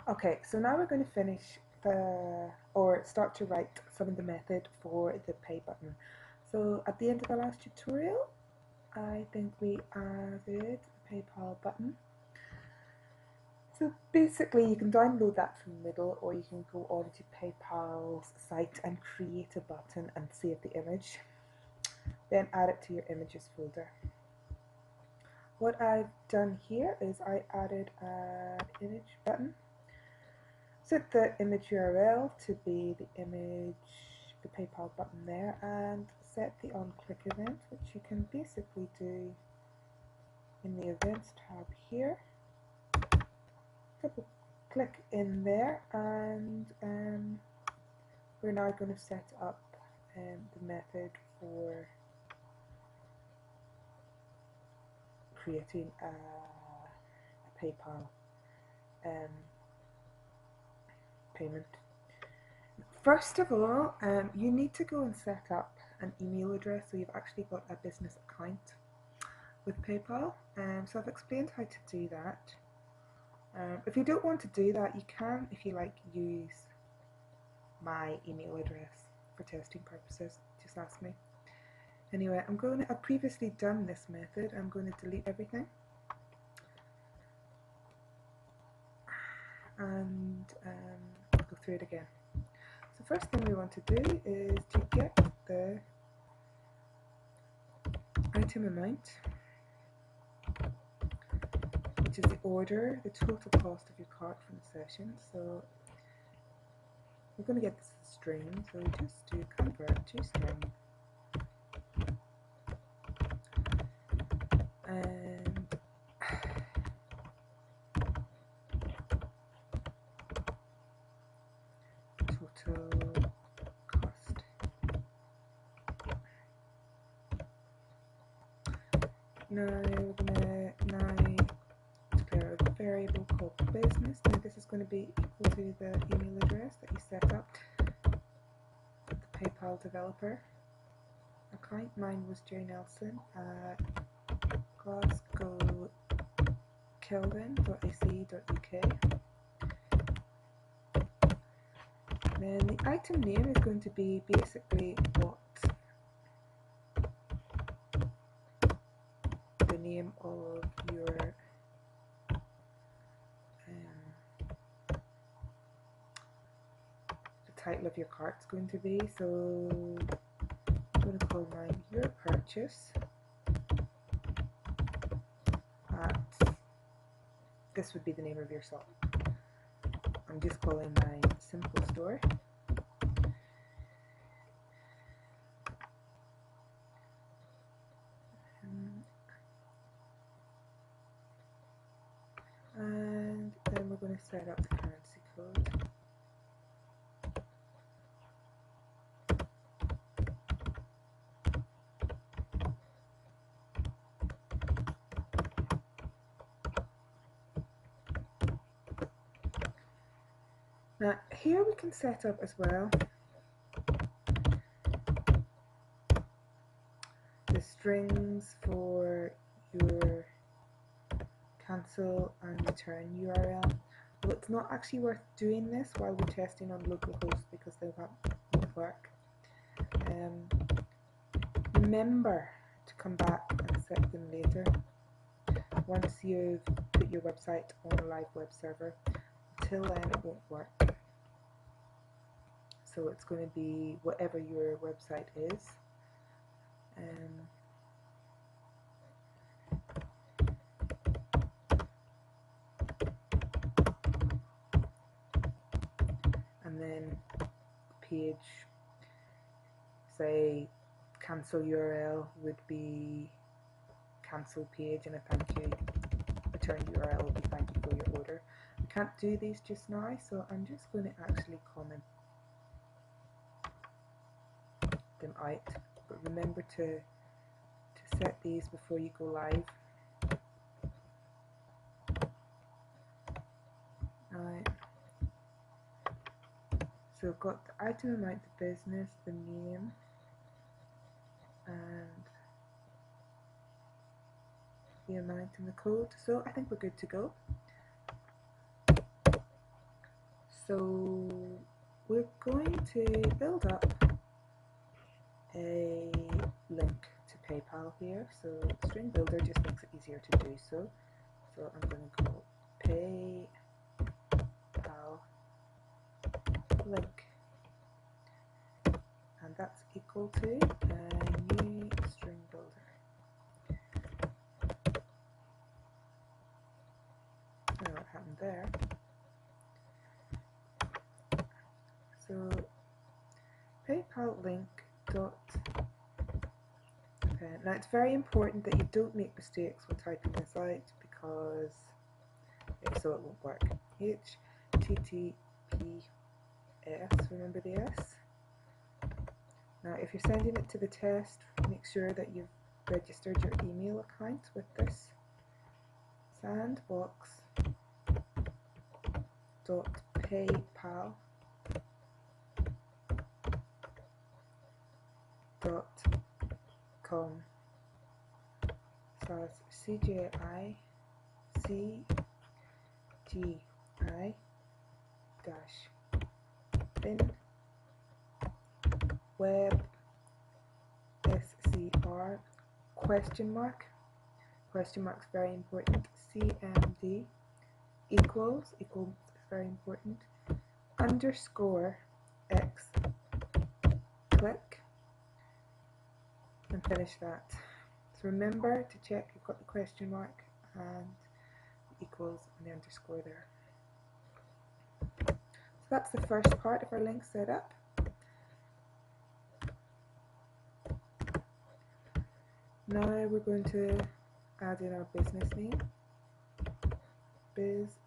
Okay, so now we're going to finish or start to write some of the method for the pay button. So at the end of the last tutorial, I think we added the PayPal button. So basically you can download that from Moodle, or you can go on to PayPal's site and create a button and save the image. Then add it to your images folder. What I've done here is I added an image button. Set the image URL to be the image, the PayPal button there, and set the on-click event, which you can basically do in the events tab here. Double click in there, and we're now going to set up the method for creating a PayPal payment. First of all, you need to go and set up an email address so you've actually got a business account with PayPal. So I've explained how to do that. If you don't want to do that, you can, if you like, use my email address for testing purposes. Just ask me. Anyway, I've previously done this method. I'm going to delete everything. And go through it again. So first thing we want to do is to get the item amount, which is the order, the total cost of your cart from the session. So we're going to get this as a string, so we just do convert to string. And total cost. Now we're going to declare a variable called business. Now this is going to be equal to the email address that you set up with the PayPal developer account. Mine was jnelson at glasgowkelvin.ac.uk. Then the item name is going to be basically what the name of your the title of your cart is going to be. So I'm going to call mine your purchase at, this would be the name of your shop. I'm just calling mine simple store. And then we're going to set up the currency code. Now here we can set up as well the strings for your cancel and return URL. Well, it's not actually worth doing this while we're testing on localhost because they won't work. Remember to come back and set them later once you've put your website on a live web server. Until then it won't work. So it's going to be whatever your website is. And then page, say cancel URL would be cancel page, and a thank you return URL will be thank you for your order. I can't do these just now, so I'm just going to actually comment them out, but remember to set these before you go live. Alright, so I've got the item amount, the business, the name, and the amount and the code. So I think we're good to go. So we're going to build up a link to PayPal here. So string builder just makes it easier to do so. So I'm going to go PayPal link, and that's equal to a new string builder. I don't know what happened there. So PayPal link dot append. Now it's very important that you don't make mistakes when typing this out, because if so it won't work. HTTPS, remember the S. Now if you're sending it to the test, make sure that you've registered your email account with this. sandbox.paypal.com /CGI-bin web SCR question mark's very important, CMD equals is very important, underscore X, click and finish that. So remember to check you've got the question mark and the equals and the underscore there. So that's the first part of our link setup. Now we're going to add in our business name, business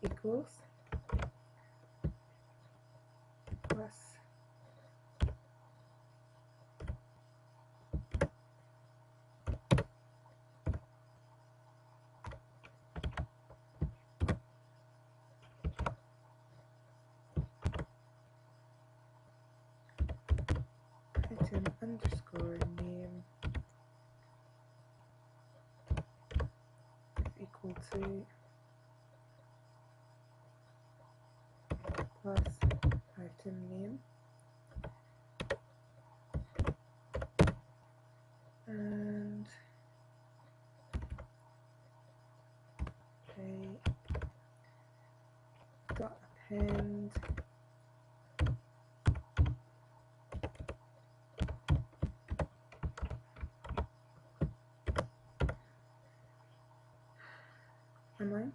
equals plus item underscore name is equal to plus item name and pay dot append amount.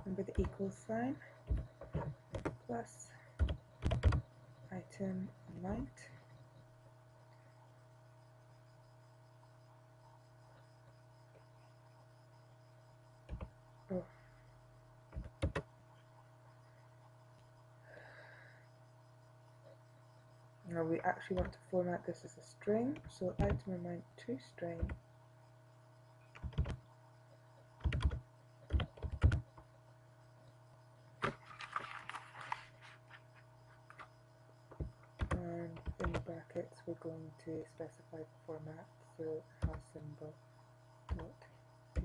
Remember the equal sign, plus item amount Now we actually want to format this as a string, so item amount to string and in the brackets we're going to specify the format, so hash symbol .00.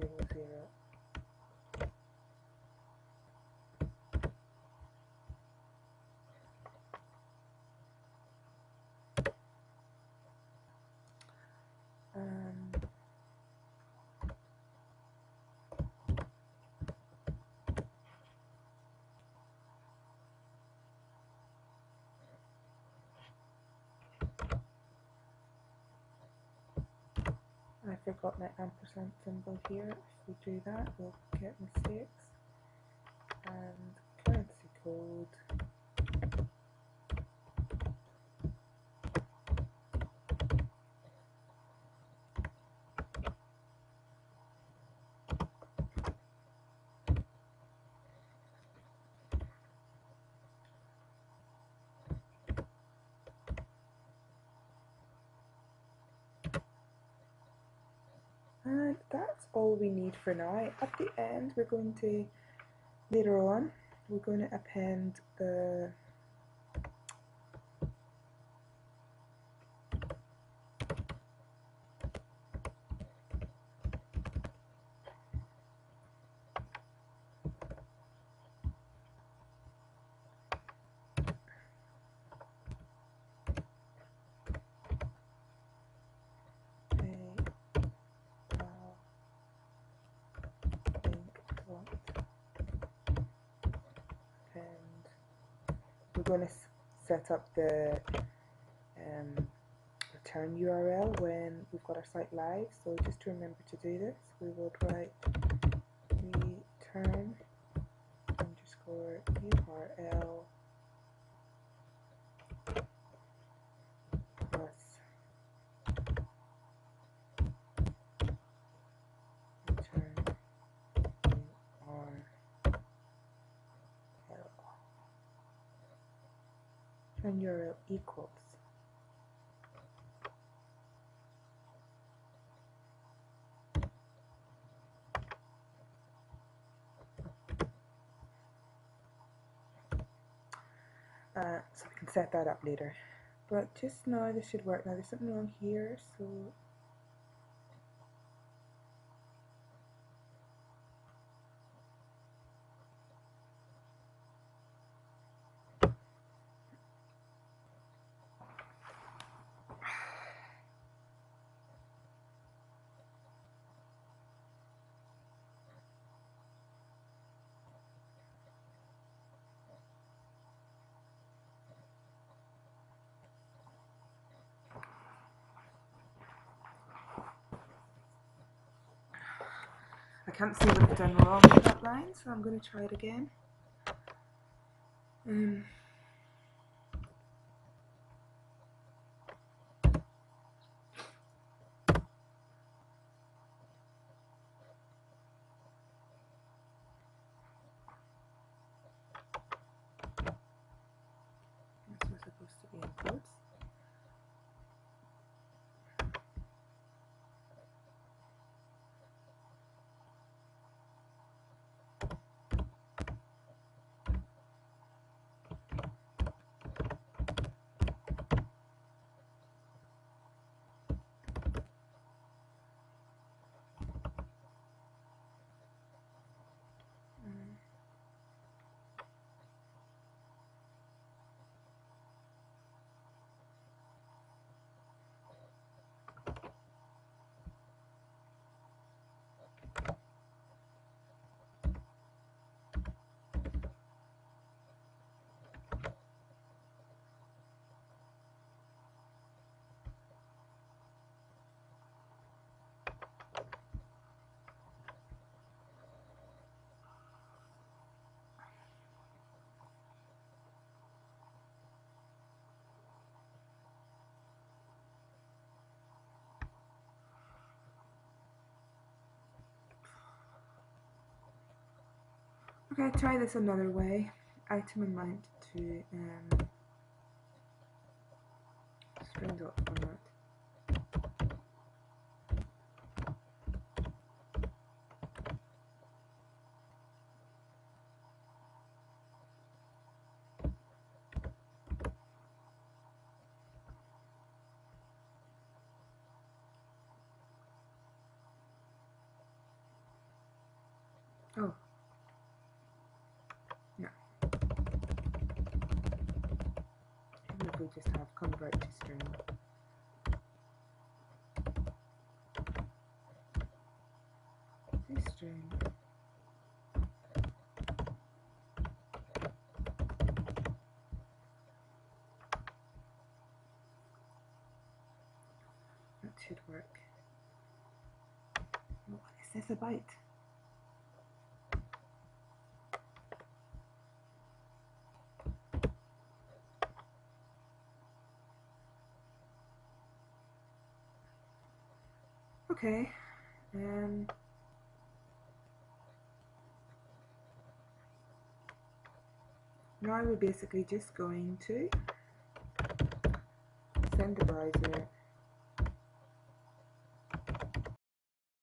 I forgot my ampersand symbol here. If we do that, we'll get mistakes. And currency code And that's all we need for now. At the end, we're going to, later on, we're going to append the and we're going to set up the return URL when we've got our site live. So just to remember to do this, we will write return underscore URL plus return URL. Return URL equals. So we can set that up later. But just now this should work. Now there's something wrong here, so I can't see what I've done wrong with that line, so I'm going to try it again. This was supposed to be in quotes. Okay, try this another way. Item amount to string dot format. Oh. No. Even if we just have convert to string. This string. That should work. What is this about? Okay, now we're basically just going to send the browser